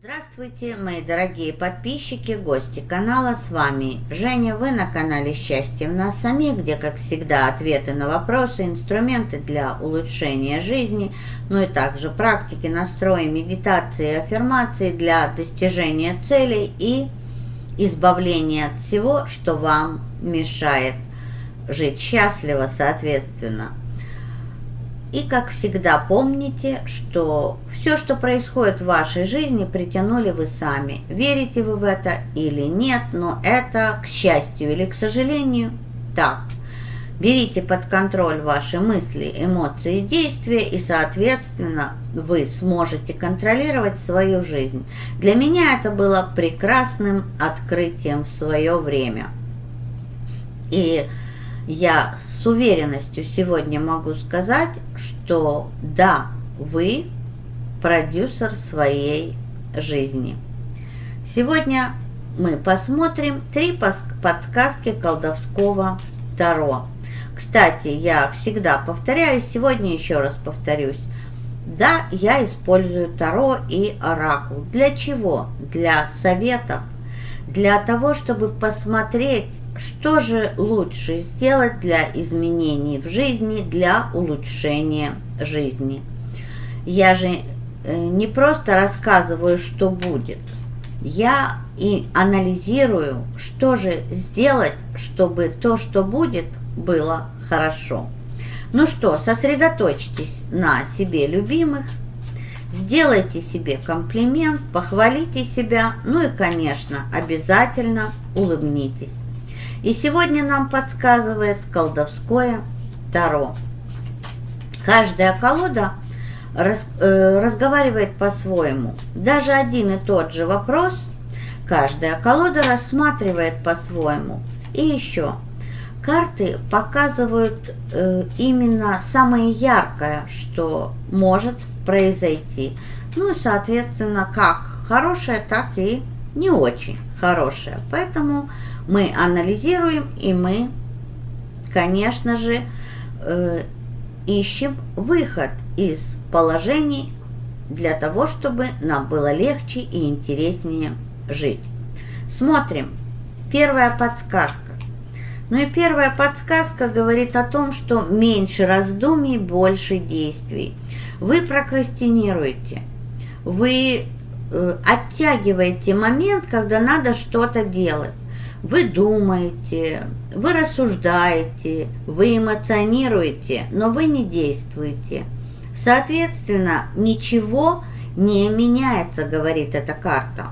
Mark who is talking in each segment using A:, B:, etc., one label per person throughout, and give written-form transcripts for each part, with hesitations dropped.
A: Здравствуйте, мои дорогие подписчики, гости канала, с вами Женя, вы на канале «Счастье в нас самих», где, как всегда, ответы на вопросы, инструменты для улучшения жизни, ну и также практики, настрои, медитации, аффирмации для достижения целей и избавления от всего, что вам мешает жить счастливо, соответственно. И, как всегда, помните, что все, что происходит в вашей жизни, притянули вы сами. Верите вы в это или нет, но это, к счастью или к сожалению, так. Берите под контроль ваши мысли, эмоции, действия, и, соответственно, вы сможете контролировать свою жизнь. Для меня это было прекрасным открытием в свое время. И я с уверенностью сегодня могу сказать, что да, вы продюсер своей жизни. Сегодня мы посмотрим 3 подсказки колдовского Таро. Кстати, я всегда повторяюсь, сегодня еще раз повторюсь. Да, я использую Таро и Оракул. Для чего? Для советов, для того, чтобы посмотреть, что же лучше сделать для изменений в жизни, для улучшения жизни. Я же не просто рассказываю, что будет. Я и анализирую, что же сделать, чтобы то, что будет, было хорошо. Ну что, сосредоточьтесь на себе любимых, сделайте себе комплимент, похвалите себя, ну и, конечно, обязательно улыбнитесь. И сегодня нам подсказывает колдовское Таро. Каждая колода разговаривает по-своему. Даже один и тот же вопрос каждая колода рассматривает по-своему. И еще, карты показывают именно самое яркое, что может произойти. Ну и, соответственно, как хорошее, так и не очень хорошее. Поэтому мы анализируем, и мы, конечно же, ищем выход из положений для того, чтобы нам было легче и интереснее жить. Смотрим. Первая подсказка. Ну и первая подсказка говорит о том, что меньше раздумий, больше действий. Вы прокрастинируете. Вы оттягиваете момент, когда надо что-то делать. Вы думаете, вы рассуждаете, вы эмоционируете, но вы не действуете. Соответственно, ничего не меняется, говорит эта карта.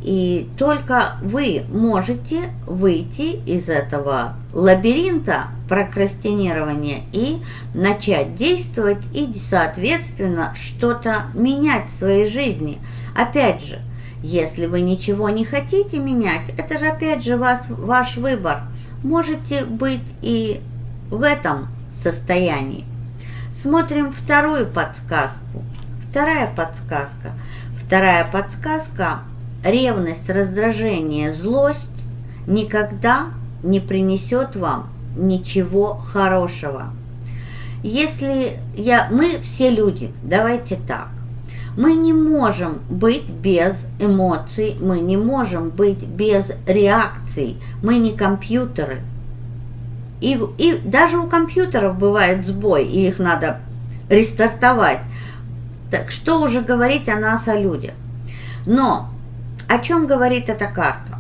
A: И только вы можете выйти из этого лабиринта прокрастинирования и начать действовать и, соответственно, что-то менять в своей жизни. Опять же, если вы ничего не хотите менять, это же опять же ваш выбор. Можете быть и в этом состоянии. Смотрим вторую подсказку. Вторая подсказка – ревность, раздражение, злость никогда не принесет вам ничего хорошего. Мы все люди, давайте так. Мы не можем быть без эмоций, мы не можем быть без реакций, мы не компьютеры. И даже у компьютеров бывает сбой, и их надо рестартовать. Так что уже говорить о нас, о людях. Но о чем говорит эта карта?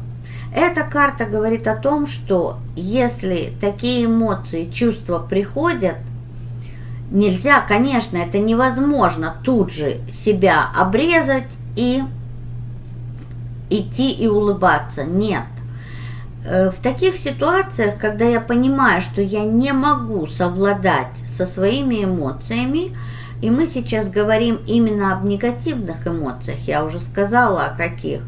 A: Эта карта говорит о том, что если такие эмоции, чувства приходят, нельзя, конечно, это невозможно тут же себя обрезать и идти и улыбаться. Нет. В таких ситуациях, когда я понимаю, что я не могу совладать со своими эмоциями, и мы сейчас говорим именно об негативных эмоциях, я уже сказала о каких,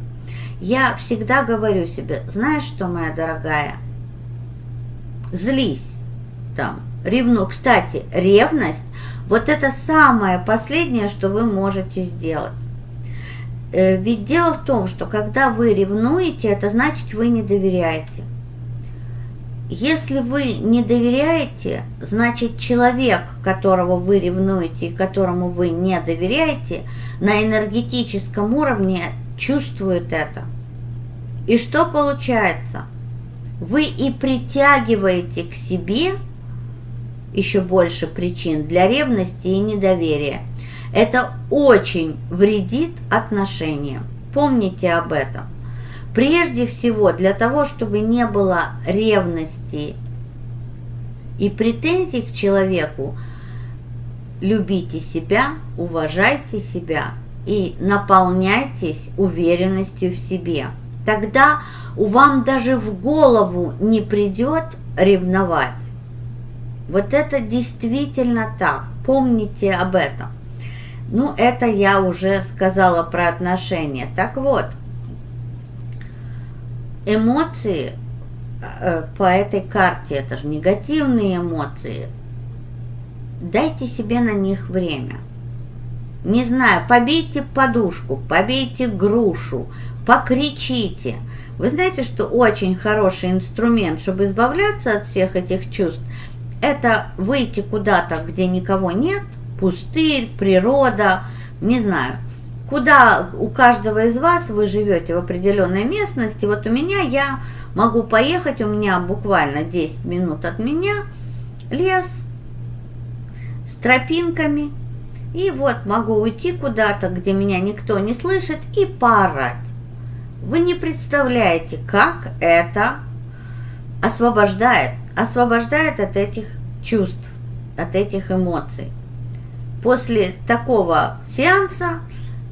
A: я всегда говорю себе, знаешь что, моя дорогая, злись там, ревну. Кстати, ревность, вот это самое последнее, что вы можете сделать. Ведь дело в том, что когда вы ревнуете, это значит, вы не доверяете. Если вы не доверяете, значит человек, которого вы ревнуете и которому вы не доверяете, на энергетическом уровне чувствует это. И что получается? Вы и притягиваете к себе еще больше причин для ревности и недоверия. Это очень вредит отношениям. Помните об этом. Прежде всего, для того, чтобы не было ревности и претензий к человеку, любите себя, уважайте себя и наполняйтесь уверенностью в себе. Тогда вам даже в голову не придет ревновать. Вот это действительно так. Помните об этом. Ну, это я уже сказала про отношения. Так вот, эмоции по этой карте, это же негативные эмоции, дайте себе на них время. Не знаю, побейте подушку, побейте грушу, покричите. Вы знаете, что очень хороший инструмент, чтобы избавляться от всех этих чувств, это выйти куда-то, где никого нет, пустырь, природа, не знаю, куда у каждого из вас вы живете в определенной местности. Вот у меня, я могу поехать, у меня буквально 10 минут от меня лес с тропинками, и вот могу уйти куда-то, где меня никто не слышит, и поорать. Вы не представляете, как это освобождает от этих чувств, от этих эмоций. После такого сеанса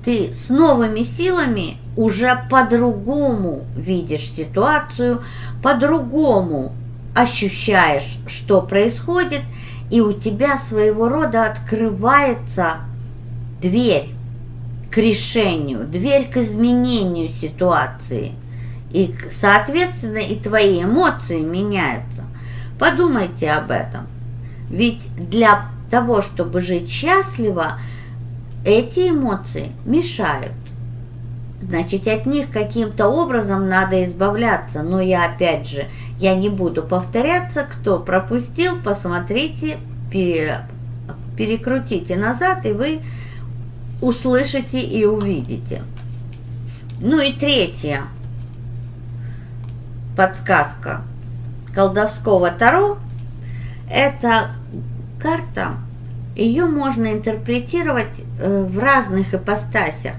A: ты с новыми силами уже по-другому видишь ситуацию, по-другому ощущаешь, что происходит, и у тебя своего рода открывается дверь к решению, дверь к изменению ситуации. И, соответственно, и твои эмоции меняются. Подумайте об этом. Ведь для того, чтобы жить счастливо, эти эмоции мешают. Значит, от них каким-то образом надо избавляться. Но я, опять же, я не буду повторяться. Кто пропустил, посмотрите, перекрутите назад, и вы услышите и увидите. Ну и третья подсказка колдовского Таро – это карта. Ее можно интерпретировать в разных ипостасях.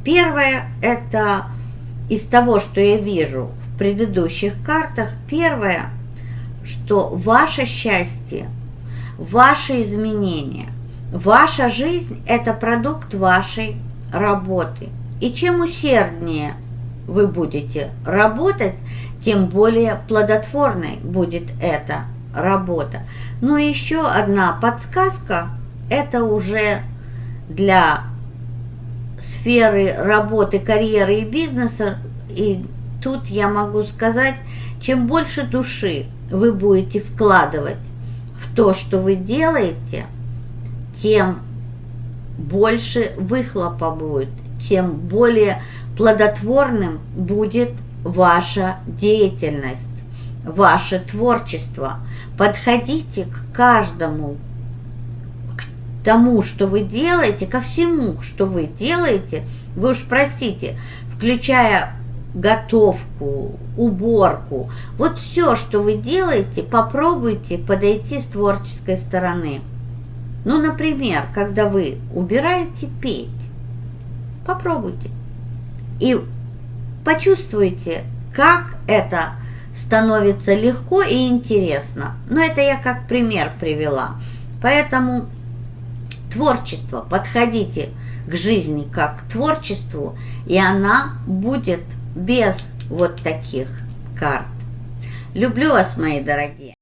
A: Первое – это из того, что я вижу в предыдущих картах. Первое, что ваше счастье, ваши изменения, ваша жизнь – это продукт вашей работы. И чем усерднее вы будете работать, тем более плодотворной будет эта работа. Но еще одна подсказка – это уже для сферы работы, карьеры и бизнеса. И тут я могу сказать, чем больше души вы будете вкладывать в то, что вы делаете, тем больше выхлопа будет, тем более плодотворным будет ваша деятельность, ваше творчество. Подходите к каждому, к тому, что вы делаете, ко всему, что вы делаете. Вы уж простите, включая готовку, уборку, вот все, что вы делаете, попробуйте подойти с творческой стороны. Ну, например, когда вы убираете, петь, попробуйте и почувствуйте, как это становится легко и интересно. Но это я как пример привела. Поэтому творчество, подходите к жизни как к творчеству, и она будет без вот таких карт. Люблю вас, мои дорогие.